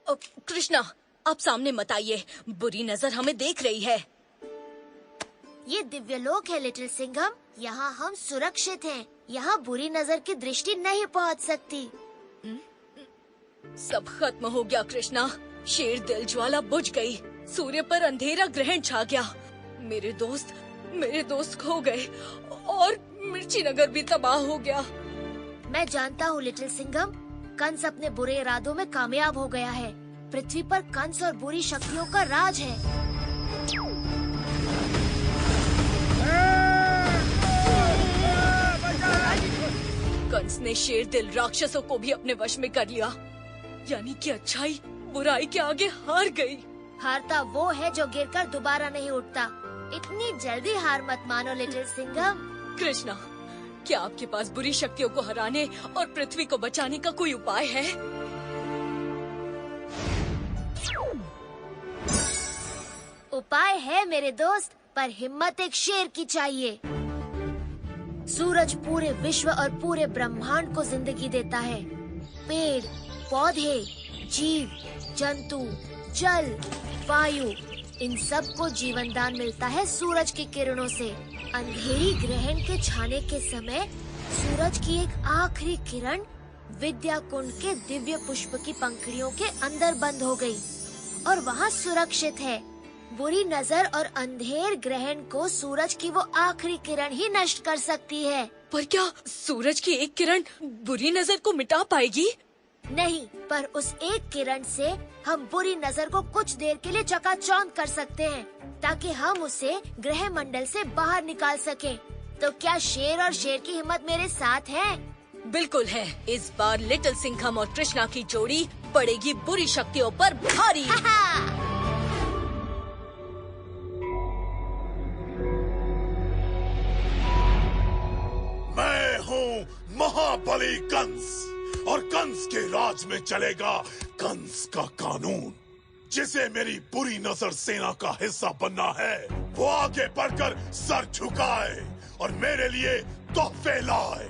कृष्णा, आप सामने मत आइए, बुरी नजर हमें देख रही है। ये दिव्यलोक है लिटिल सिंघम, यहाँ हम सुरक्षित हैं। यहाँ बुरी नजर की दृष्टि नहीं पहुँच सकती। सब खत्म हो गया कृष्णा, शेर दिल ज्वाला बुझ गई, सूर्य पर अंधेरा ग्रहण छा गया, मेरे दोस्त खो गए और मिर्ची नगर भी तबाह हो गया। मैं जानता हूँ लिटिल सिंघम, कंस अपने बुरे इरादों में कामयाब हो गया है। पृथ्वी पर कंस और बुरी शक्तियों का राज है। कंस ने शेर दिल राक्षसों को भी अपने वश में कर लिया, यानी कि अच्छाई बुराई के आगे हार गई। हारता वो है जो गिरकर दोबारा नहीं उठता। इतनी जल्दी हार मत मानो लिटिल सिंघम। कृष्णा, क्या आपके पास बुरी शक्तियों को हराने और पृथ्वी को बचाने का कोई उपाय है? उपाय है मेरे दोस्त, पर हिम्मत एक शेर की चाहिए। सूरज पूरे विश्व और पूरे ब्रह्मांड को जिंदगी देता है। पेड़, पौधे, जीव, जंतु, जल, वायु, इन सब को जीवन दान मिलता है सूरज की किरणों से। अंधेरी ग्रहण के छाने के समय सूरज की एक आखिरी किरण विद्या कुंड के दिव्य पुष्प की पंखुड़ियों के अंदर बंद हो गई और वहाँ सुरक्षित है। बुरी नजर और अंधेर ग्रहण को सूरज की वो आखिरी किरण ही नष्ट कर सकती है। पर क्या सूरज की एक किरण बुरी नजर को मिटा पाएगी? नहीं, पर उस एक किरण से हम बुरी नजर को कुछ देर के लिए चकाचौंध कर सकते हैं, ताकि हम उसे ग्रह मंडल से बाहर निकाल सकें। तो क्या शेर और शेर की हिम्मत मेरे साथ है? बिल्कुल है। इस बार लिटिल सिंघम और कृष्णा की जोड़ी पड़ेगी बुरी शक्तियों पर भारी। मैं हूँ महाबली कंस और कंस के राज में चलेगा कंस का कानून। जिसे मेरी बुरी नजर सेना का हिस्सा बनना है वो आगे बढ़कर सर झुकाए और मेरे लिए तोहफे लाए।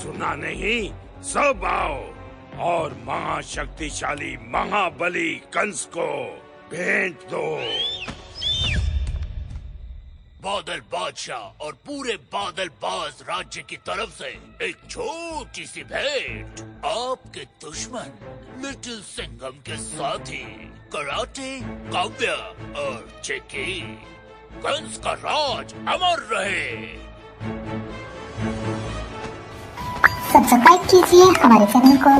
सुना नहीं? सब आओ और महाशक्तिशाली महाबली कंस को भेंट दो। बादल बादशाह और पूरे बादल बाज राज्य की तरफ से एक छोटी सी भेंट आपके दुश्मन लिटिल सिंघम के साथी कराटे, काव्य और चेकी। कंस का राज अमर रहे। सब्सक्राइब कीजिए हमारे चैनल को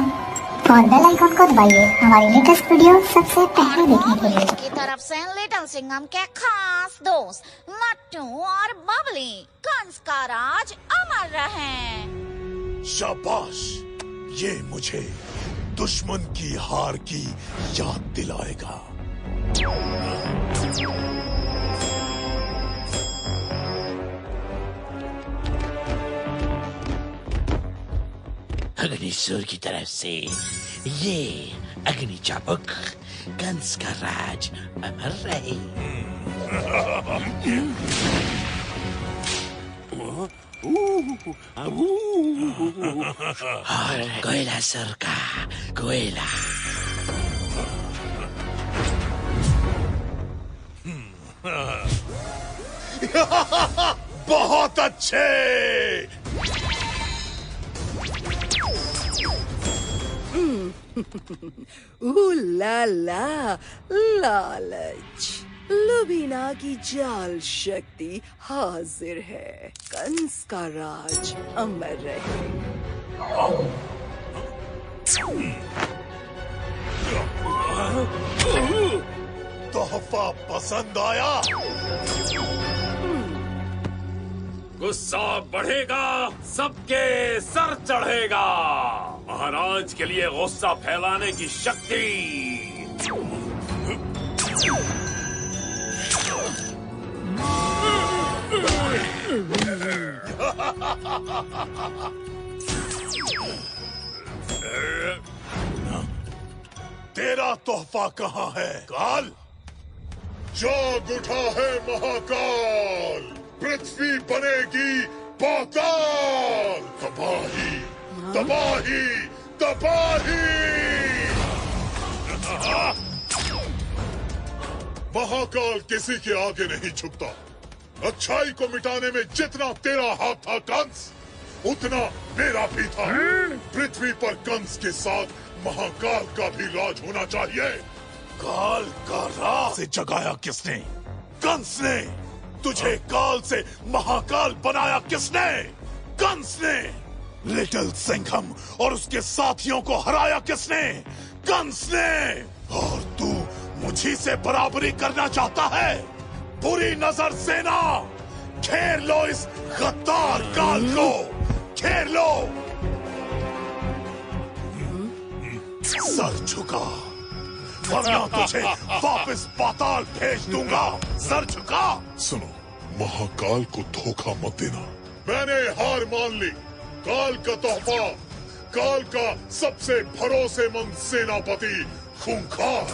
और बेल आइकन को दबाइए हमारी लेटेस्ट वीडियो सबसे पहले देखने के लिए। की तरफ से लिटिल सिंघम के खास दोस्त नट्टू और बबली, कंस का राज अमर रहे। शाबाश, ये मुझे दुश्मन की हार की याद दिलाएगा। अग्निसूर की तरफ से ये अग्नि चाबुक, कंस का राज अमर रहे। और कोयला सर का कोयला। बहुत अच्छे। ला ला, लालच, लुबीना की जाल शक्ति हाजिर है। कंस का राज अमर रहे। तोहफा पसंद आया? गुस्सा बढ़ेगा, सबके सर चढ़ेगा। महाराज के लिए गुस्सा फैलाने की शक्ति। तेरा तोहफा कहाँ है काल? जाग उठा है महाकाल, पृथ्वी बनेगी पाताल। तबाही, तबाही, तबाही। महाकाल किसी के आगे नहीं झुकता। अच्छाई को मिटाने में जितना तेरा हाथ था कंस, उतना मेरा भी था। पृथ्वी पर कंस के साथ महाकाल का भी राज होना चाहिए। काल का राज से जगाया किसने? कंस ने। तुझे काल से महाकाल बनाया किसने? कंस ने। लिटिल सिंघम और उसके साथियों को हराया किसने? कंस ने। और तू मुझी से बराबरी करना चाहता है? बुरी नजर सेना, घेर लो इस गद्दार काल को, घेर लो। सर झुका वरना तुझे वापस पाताल भेज दूंगा। सर झुका। सुनो, महाकाल को धोखा मत देना। मैंने हार मान ली। काल का तोहफा, काल का सबसे भरोसेमंद सेनापति खूंखार।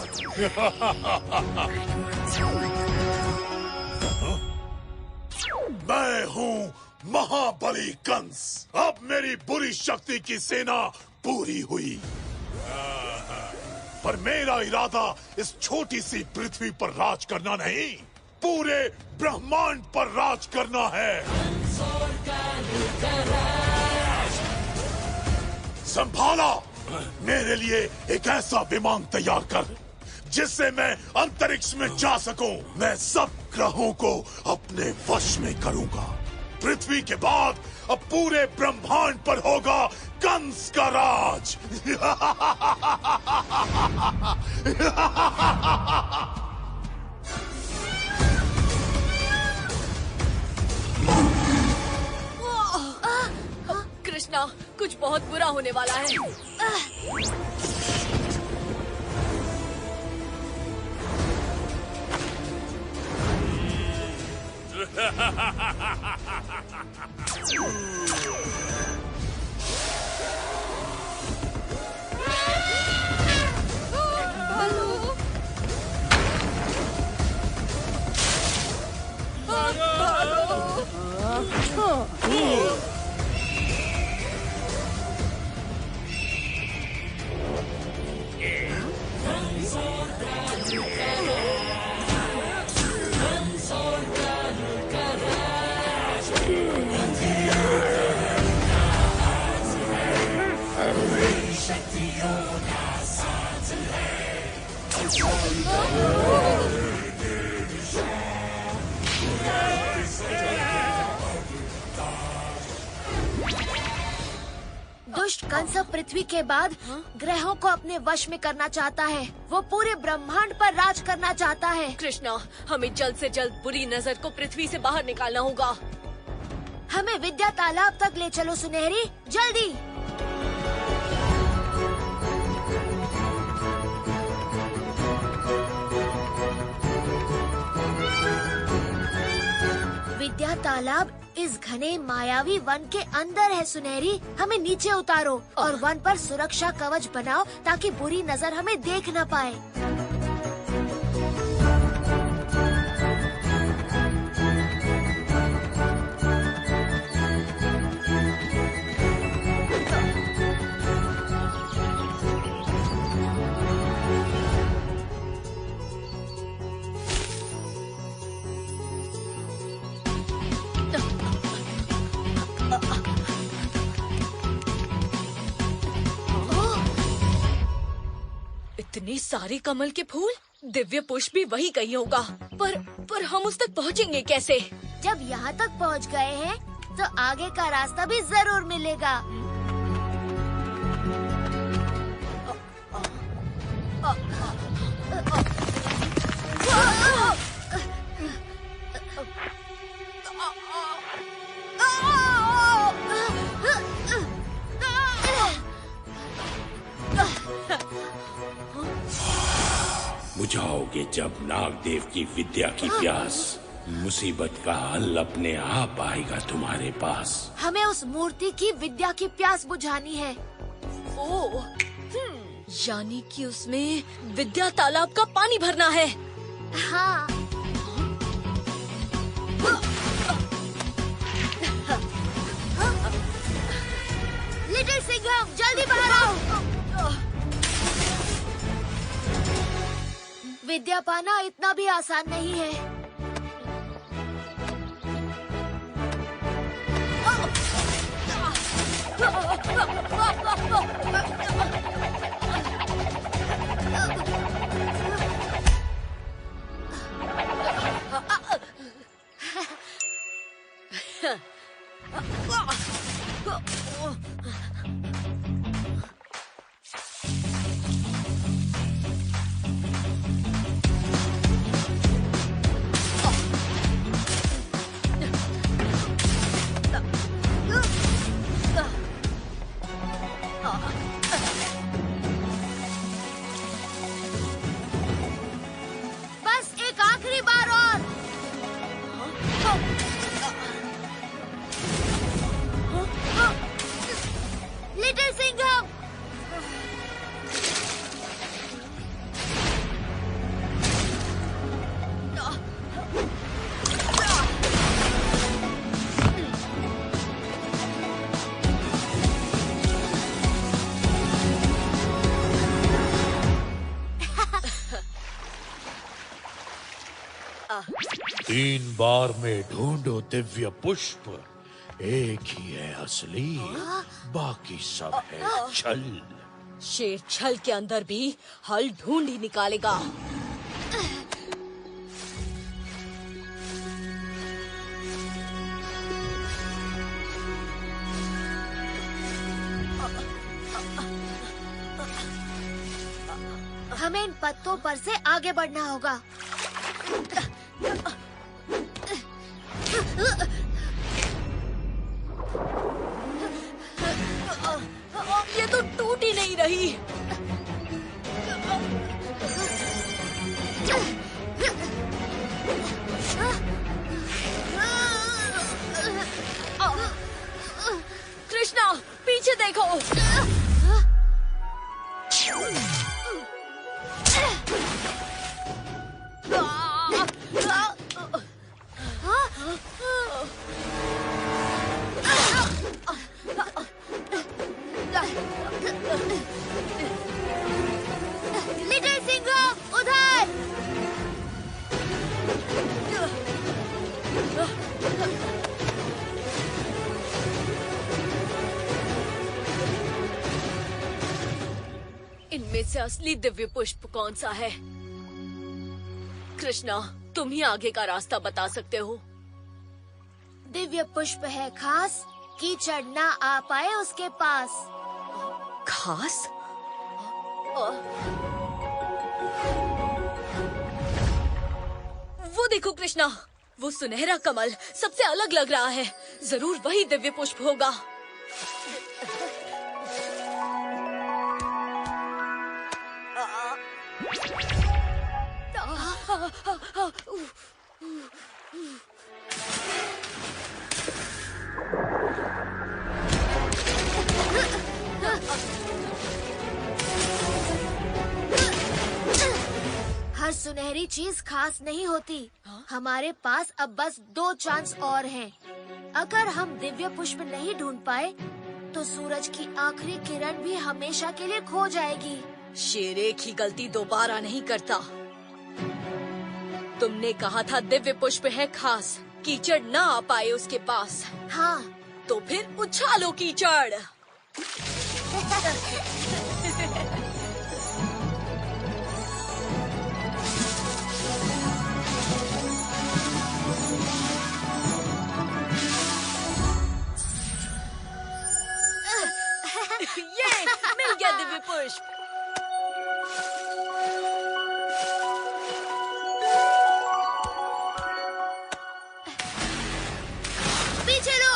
मैं हूँ महाबली कंस। अब मेरी बुरी शक्ति की सेना पूरी हुई, पर मेरा इरादा इस छोटी सी पृथ्वी पर राज करना नहीं, पूरे ब्रह्मांड पर राज करना है। संभाला, मेरे लिए एक ऐसा विमान तैयार कर जिससे मैं अंतरिक्ष में जा सकूं। मैं सब ग्रहों को अपने वश में करूंगा। पृथ्वी के बाद अब पूरे ब्रह्मांड पर होगा कंस का राज। कृष्णा, कुछ बहुत बुरा होने वाला है। दुष्ट कंस पृथ्वी के बाद ग्रहों को अपने वश में करना चाहता है। वो पूरे ब्रह्मांड पर राज करना चाहता है। कृष्णा, हमें जल्द से जल्द बुरी नजर को पृथ्वी से बाहर निकालना होगा। हमें विद्या तालाब तक ले चलो सुनहरी, जल्दी। विद्या तालाब इस घने मायावी वन के अंदर है सुनहरी। हमें नीचे उतारो और वन पर सुरक्षा कवच बनाओ ताकि बुरी नजर हमें देख न पाए। इतने सारे कमल के फूल, दिव्य पुष्प भी वही कहीं होगा। पर हम उस तक पहुँचेंगे कैसे? जब यहाँ तक पहुँच गए हैं तो आगे का रास्ता भी जरूर मिलेगा। बुझाओगे जब नागदेव की विद्या की प्यास, मुसीबत का हल अपने आप आएगा तुम्हारे पास। हमें उस मूर्ति की विद्या की प्यास बुझानी है। ओह, यानी कि उसमें विद्या तालाब का पानी भरना है। हाँ। लिटिल सिंघम, जल्दी बाहर आओ। विद्या पाना इतना भी आसान नहीं है। बस एक आखिरी बार और। लिटिल सिंघम। तीन बार में ढूंढो दिव्य पुष्प, एक ही है असली, बाकी सब है छल। शेर छल के अंदर भी हल ढूंढ ही निकालेगा। हमें इन पत्तों पर से आगे बढ़ना होगा। ये तो टूट ही नहीं रही। कृष्णा, पीछे देखो। लिटिल सिंघम, उधर। इनमें से असली दिव्य पुष्प कौन सा है? कृष्णा, तुम ही आगे का रास्ता बता सकते हो। दिव्य पुष्प है खास, कीचड़ ना आ पाए उसके पास। खास? वो देखो कृष्णा, वो सुनहरा कमल सबसे अलग लग रहा है। जरूर वही दिव्य पुष्प होगा। हर सुनहरी चीज खास नहीं होती। हमारे पास अब बस 2 चांस और हैं। अगर हम दिव्य पुष्प नहीं ढूंढ पाए तो सूरज की आखिरी किरण भी हमेशा के लिए खो जाएगी। शेर एक ही गलती दोबारा नहीं करता। तुमने कहा था दिव्य पुष्प है खास, कीचड़ ना आ पाए उसके पास। हाँ, तो फिर उछालो कीचड़। ये मिल गया दिव्य पुष्प। पीछे लो।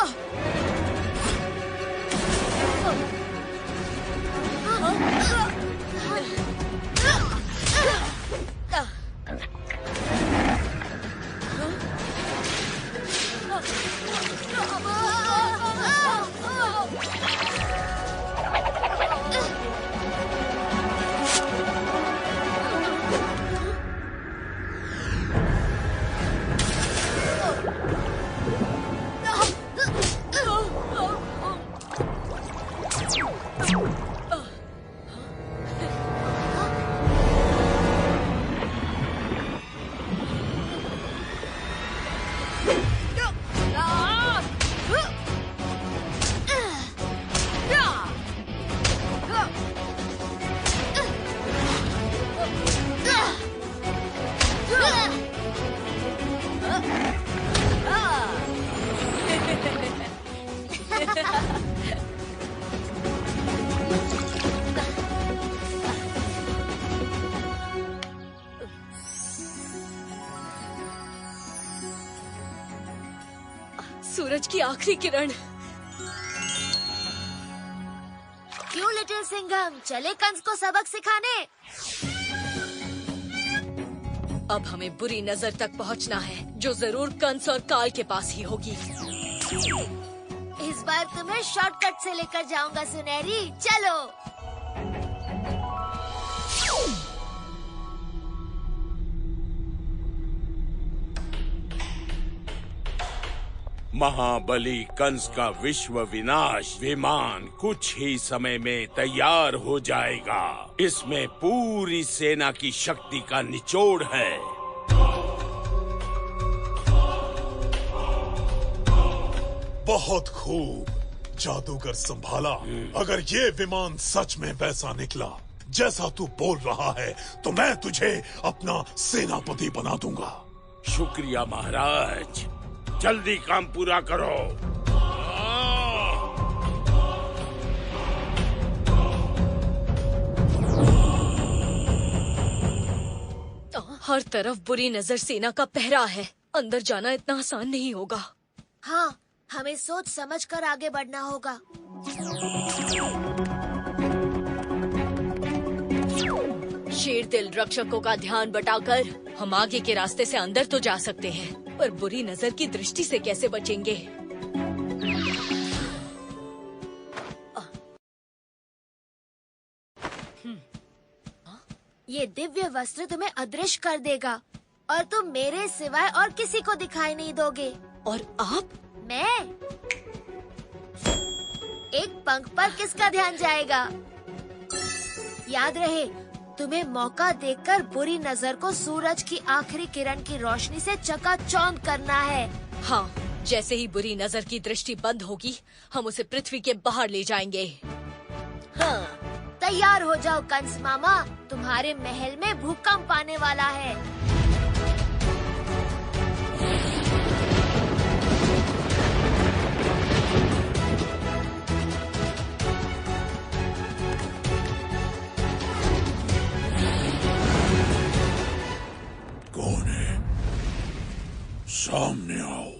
सूरज की आखिरी किरण। क्यों लिटिल सिंघम, चले कंस को सबक सिखाने। अब हमें बुरी नजर तक पहुंचना है, जो जरूर कंस और काल के पास ही होगी। इस बार तुम्हें शॉर्टकट से लेकर जाऊंगा सुनहरी, चलो। महाबली कंस का विश्व विनाश विमान कुछ ही समय में तैयार हो जाएगा। इसमें पूरी सेना की शक्ति का निचोड़ है। बहुत खूब जादूगर संभाला। अगर ये विमान सच में वैसा निकला जैसा तू बोल रहा है, तो मैं तुझे अपना सेनापति बना दूंगा। शुक्रिया महाराज, जल्दी काम पूरा करो। हर तरफ बुरी नजर सेना का पहरा है। अंदर जाना इतना आसान नहीं होगा। हाँ, हमें सोच समझ कर आगे बढ़ना होगा। शेर दिल रक्षकों का ध्यान बटाकर हम आगे के रास्ते से अंदर तो जा सकते हैं, पर बुरी नजर की दृष्टि से कैसे बचेंगे? ये दिव्य वस्त्र तुम्हें अदृश्य कर देगा और तुम मेरे सिवाय और किसी को दिखाई नहीं दोगे। और आप? मैं? एक पंख पर किसका ध्यान जाएगा? याद रहे, तुम्हें मौका देखकर बुरी नजर को सूरज की आखिरी किरण की रोशनी से चकाचौंध करना है। हाँ, जैसे ही बुरी नजर की दृष्टि बंद होगी, हम उसे पृथ्वी के बाहर ले जाएंगे। हाँ, तैयार हो जाओ कंस मामा, तुम्हारे महल में भूकंप आने वाला है। कौन है? सामने आओ।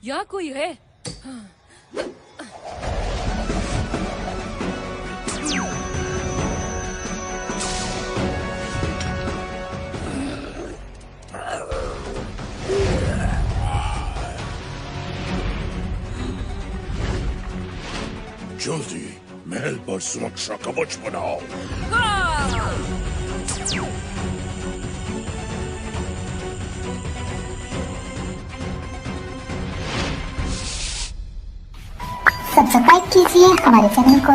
यहाँ कोई है? जल्दी महल पर सुरक्षा कवच बनाओ। सब्सक्राइब कीजिए हमारे चैनल को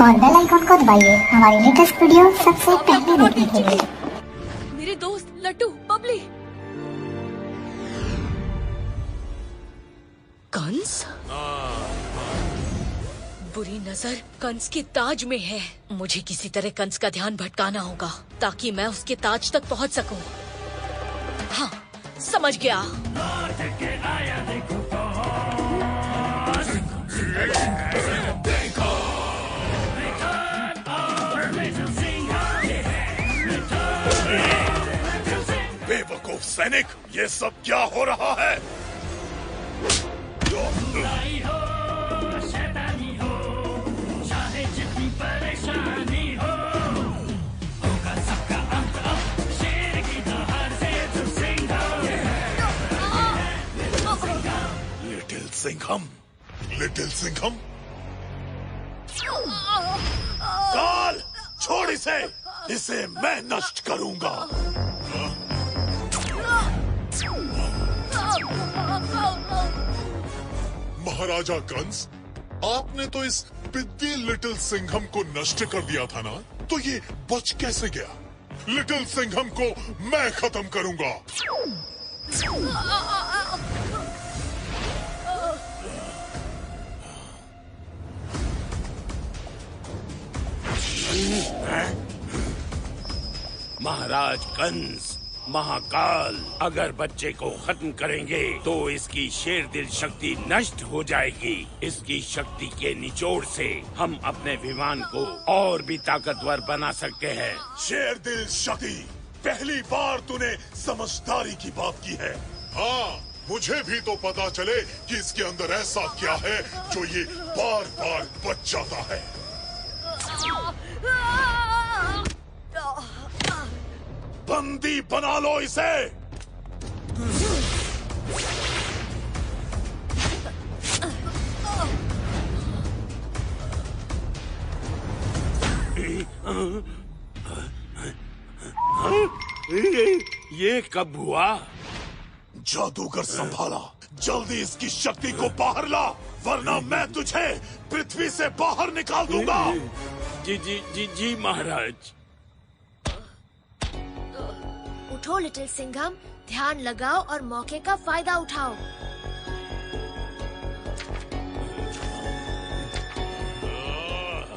और बेल आइकन को दबाइए हमारी लेटेस्ट वीडियो सबसे पहले देखने के लिए। मेरे दोस्त लट्टू, बबली। कंस? बुरी नजर कंस के ताज में है। मुझे किसी तरह कंस का ध्यान भटकाना होगा ताकि मैं उसके ताज तक पहुंच सकूं। हाँ, समझ गया। बेवकूफ सैनिक, ये सब क्या हो रहा है? लिटिल सिंघम, काल, छोड़ इसे मैं नष्ट करूंगा। महाराजा कंस, आपने तो इस पिद्दी लिटिल सिंघम को नष्ट कर दिया था ना, तो ये बच कैसे गया? लिटिल सिंघम को मैं खत्म करूंगा। महाराज कंस, महाकाल, अगर बच्चे को खत्म करेंगे तो इसकी शेर दिल शक्ति नष्ट हो जाएगी। इसकी शक्ति के निचोड़ से हम अपने विमान को और भी ताकतवर बना सकते हैं। शेर दिल शक्ति, पहली बार तूने समझदारी की बात की है। हाँ, मुझे भी तो पता चले कि इसके अंदर ऐसा क्या है जो ये बार बार बच जाता है। बंदी बना लो इसे। ये कब हुआ? जादूगर संभाला, जल्दी इसकी शक्ति को बाहर ला, वरना मैं तुझे पृथ्वी से बाहर निकाल दूंगा। जी महाराज। उठो लिटिल सिंघम, ध्यान लगाओ और मौके का फायदा उठाओ।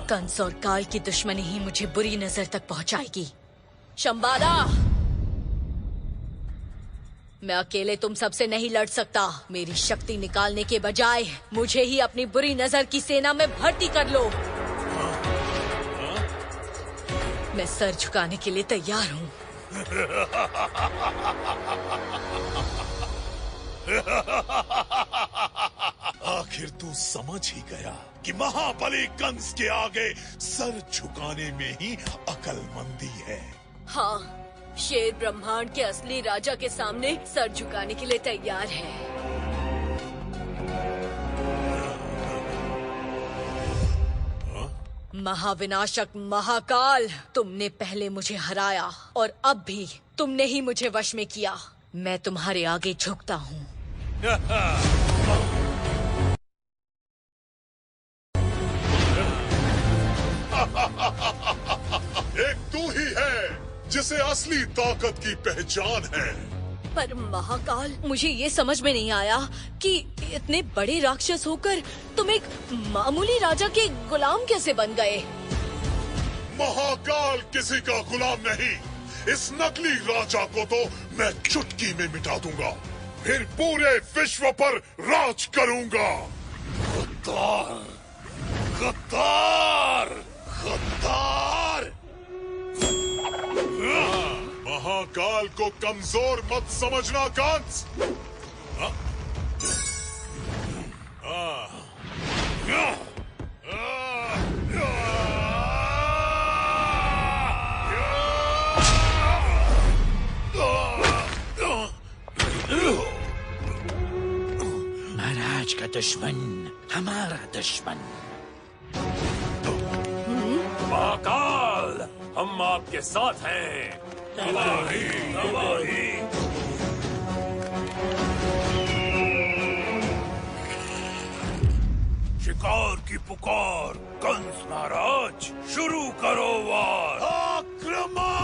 कंस और काल की दुश्मनी ही मुझे बुरी नजर तक पहुंचाएगी। शंबाला, मैं अकेले तुम सबसे नहीं लड़ सकता। मेरी शक्ति निकालने के बजाय मुझे ही अपनी बुरी नजर की सेना में भर्ती कर लो। मैं सर झुकाने के लिए तैयार हूँ। आखिर तू समझ ही गया कि महाबली कंस के आगे सर झुकाने में ही अकलमंदी है। हाँ, शेर ब्रह्मांड के असली राजा के सामने सर झुकाने के लिए तैयार है। महाविनाशक महाकाल, तुमने पहले मुझे हराया और अब भी तुमने ही मुझे वश में किया। मैं तुम्हारे आगे झुकता हूँ। एक तू ही है जिसे असली ताकत की पहचान है। पर महाकाल, मुझे ये समझ में नहीं आया कि इतने बड़े राक्षस होकर तुम एक मामूली राजा के गुलाम कैसे बन गए? महाकाल किसी का गुलाम नहीं। इस नकली राजा को तो मैं चुटकी में मिटा दूंगा, फिर पूरे विश्व पर राज करूंगा। गद्दार, गद्दार, गद्दार! महाकाल को कमजोर मत समझना कंस। महाराज का दुश्मन हमारा दुश्मन। महाकाल, हम आपके साथ हैं। तबाही, तबाही। शिकार की पुकार, कंस महाराज, शुरू करो वार। आक्रमण!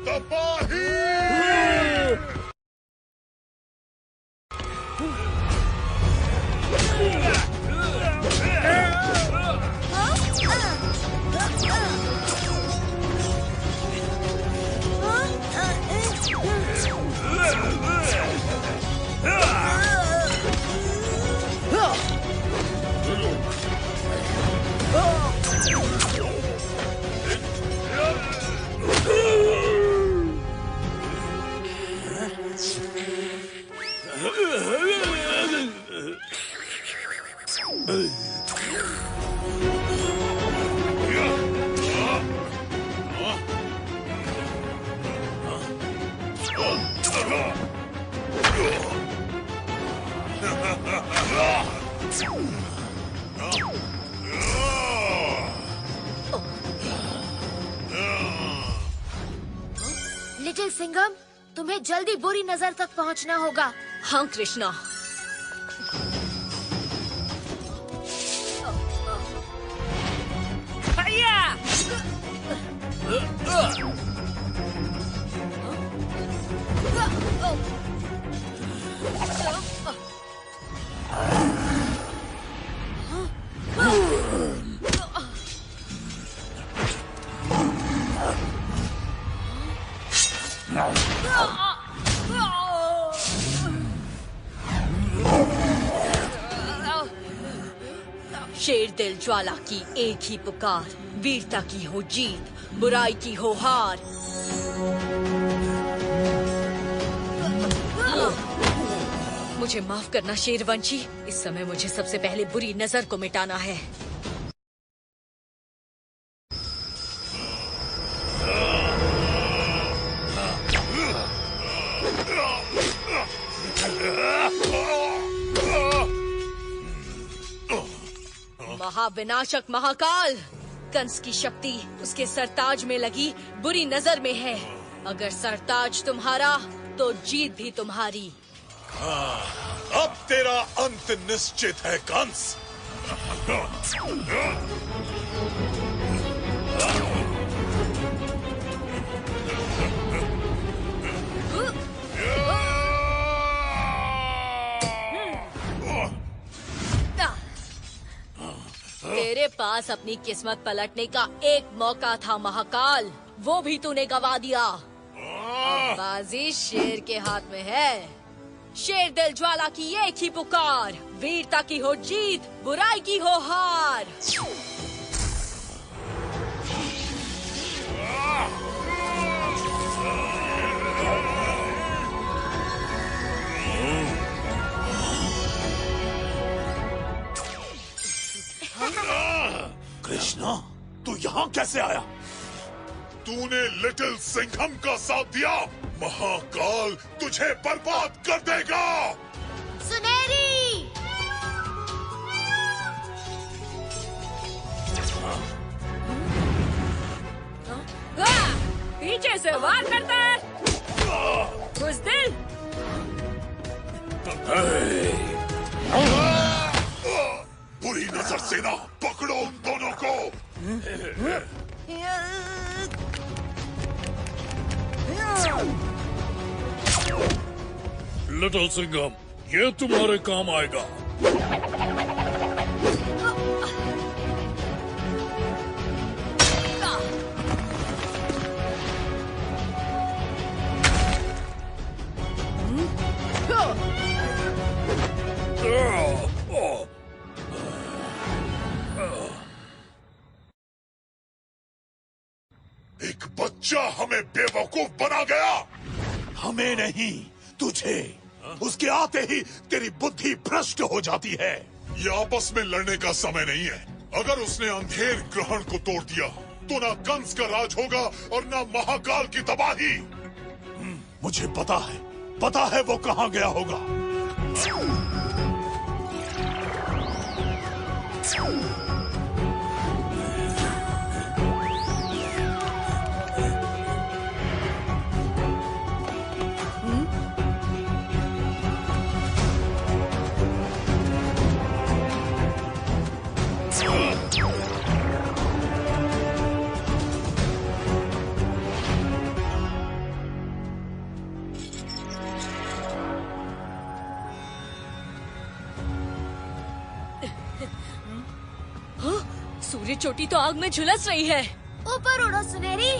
तबाही! लिटिल सिंघम, तुम्हें जल्दी बुरी नजर तक पहुंचना होगा। हाँ कृष्णा। शेर दिल ज्वाला की एक ही पुकार, वीरता की हो जीत, बुराई की हो हार। मुझे माफ करना शेरवंशी, इस समय मुझे सबसे पहले बुरी नजर को मिटाना है। महाविनाशक महाकाल, कंस की शक्ति उसके सरताज में लगी बुरी नजर में है। अगर सरताज तुम्हारा तो जीत भी तुम्हारी। अब तेरा अंत निश्चित है कंस। तेरे पास अपनी किस्मत पलटने का एक मौका था महाकाल, वो भी तूने गवा दिया। अब बाजी शेर के हाथ में है। शेर दिल ज्वाला की एक ही पुकार, वीरता की हो जीत, बुराई की हो हार। कृष्णा, तू यहाँ कैसे आया? तूने लिटिल सिंघम का साथ दिया। महाकाल तुझे बर्बाद कर देगा। सुनहरी! पीछे से वार करता है। बुज़दिल! बुरी नजर सेना, पकड़ो उन दोनों को। लिटिल सिंघम, ये तुम्हारे काम आएगा। एक बच्चा हमें बेवकूफ बना गया। हमें नहीं, तुझे। उसके आते ही तेरी बुद्धि भ्रष्ट हो जाती है। ये आपस में लड़ने का समय नहीं है। अगर उसने अंधेर ग्रहण को तोड़ दिया तो ना कंस का राज होगा और ना महाकाल की तबाही। मुझे पता है वो कहाँ गया होगा। सूर्य चोटी तो आग में झुलस रही है। ऊपर उड़ो सुनहरी।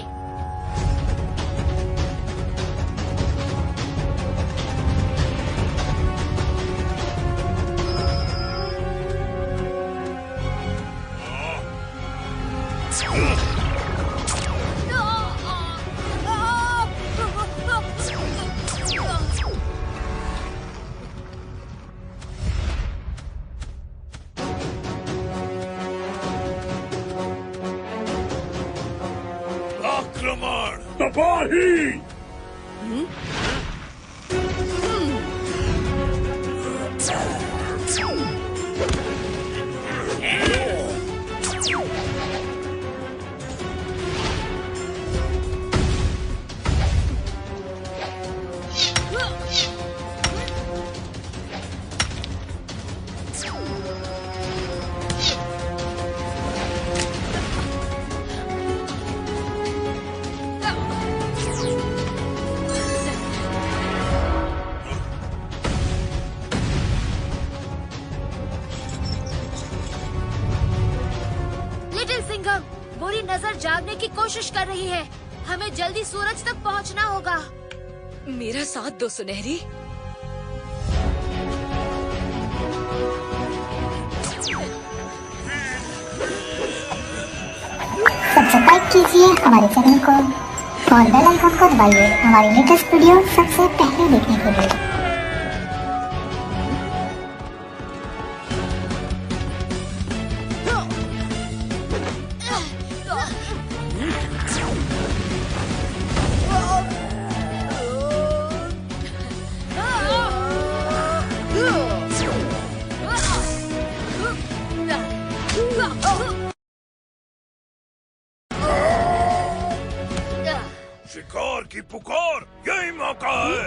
तबाही! बुरी नजर जागने की कोशिश कर रही है। हमें जल्दी सूरज तक पहुंचना होगा। मेरा साथ दो सुनहरी। सब्सक्राइब कीजिए हमारे चैनल को और बेल आइकन को दबाइए हमारी लेटेस्ट वीडियो सबसे पहले देखने के लिए। शिकार की पुकार, यही मौका है।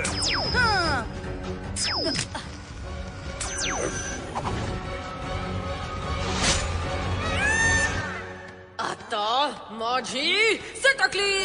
आता माझी सटकली।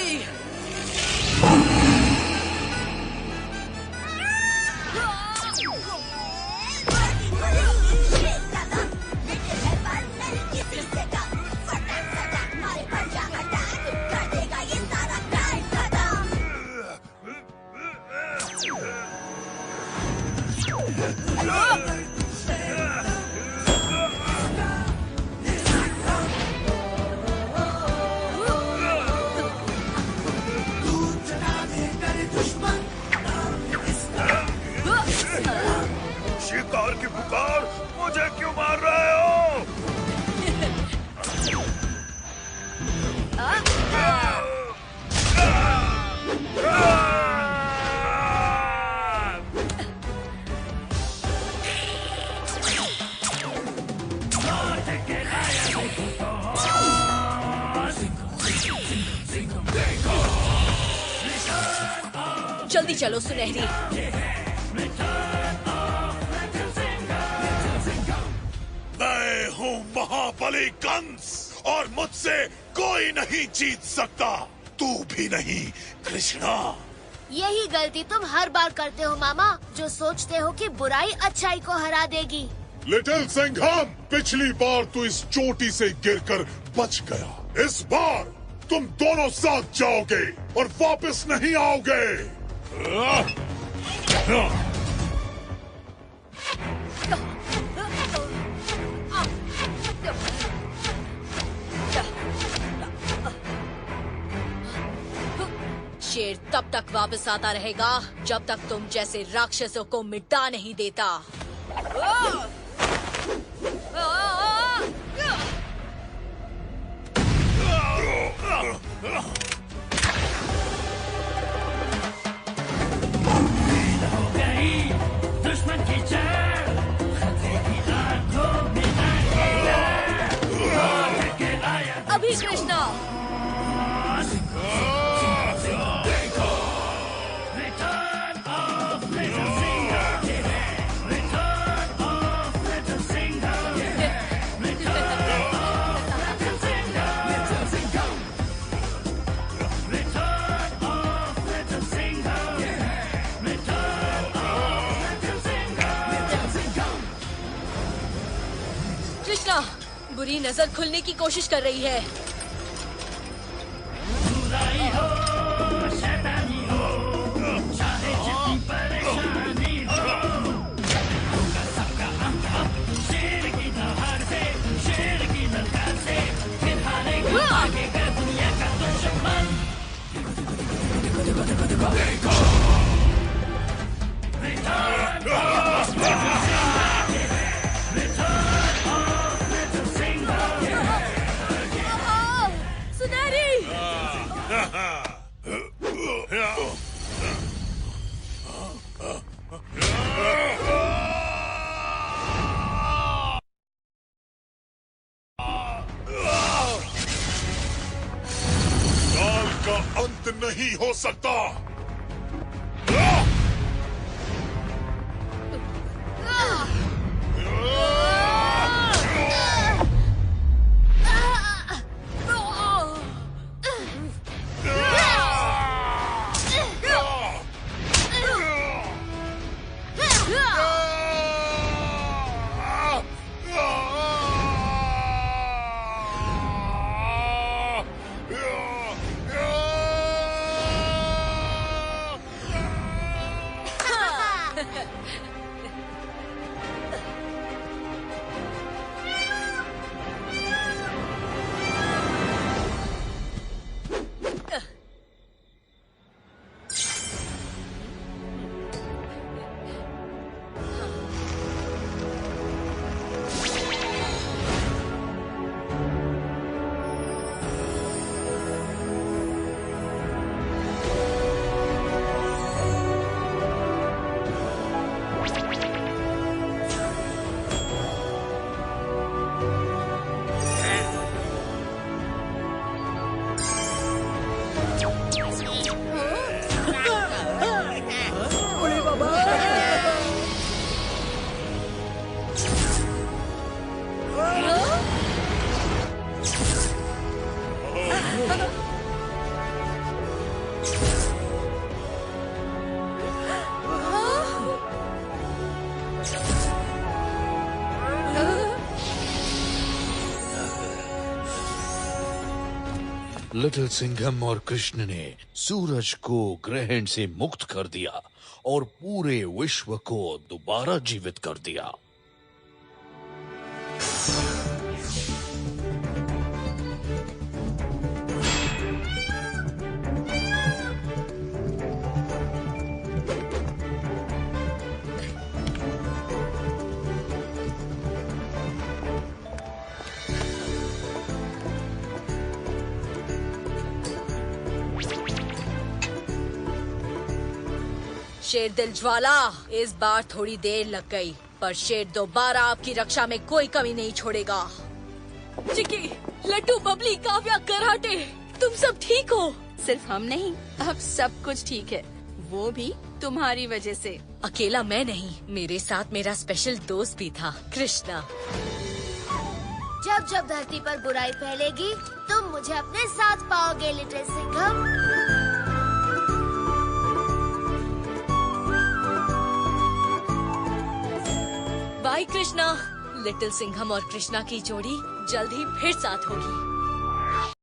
शिकार की पुकार, मुझे क्यों मार रहे हो? जल्दी चलो सुनहरी। मैं हूँ महाबली कंस और मुझसे कोई नहीं जीत सकता, तू भी नहीं कृष्णा। यही गलती तुम हर बार करते हो मामा, जो सोचते हो कि बुराई अच्छाई को हरा देगी। लिटिल सिंघम, पिछली बार तू इस चोटी से गिरकर बच गया। इस बार तुम दोनों साथ जाओगे और वापस नहीं आओगे। शेर तब तक वापस आता रहेगा जब तक तुम जैसे राक्षसों को मिटा नहीं देता। अभी कृष्णा। कृष्णा, बुरी नजर खुलने की कोशिश कर रही है। काल का अंत नहीं हो सकता। लिटिल सिंघम और कृष्ण ने सूरज को ग्रहण से मुक्त कर दिया और पूरे विश्व को दोबारा जीवित कर दिया। शेर दिल ज्वाला, इस बार थोड़ी देर लग गई, पर शेर दोबारा आपकी रक्षा में कोई कमी नहीं छोड़ेगा। चिकी, लट्टू, बबली, काव्या, कराटे, तुम सब ठीक हो? सिर्फ हम नहीं, अब सब कुछ ठीक है, वो भी तुम्हारी वजह से। अकेला मैं नहीं, मेरे साथ मेरा स्पेशल दोस्त भी था, कृष्णा। जब जब धरती पर बुराई फैलेगी, तुम मुझे अपने साथ पाओगे little Singham. By Krishna. Little Singham और कृष्णा की जोड़ी जल्द ही फिर साथ होगी।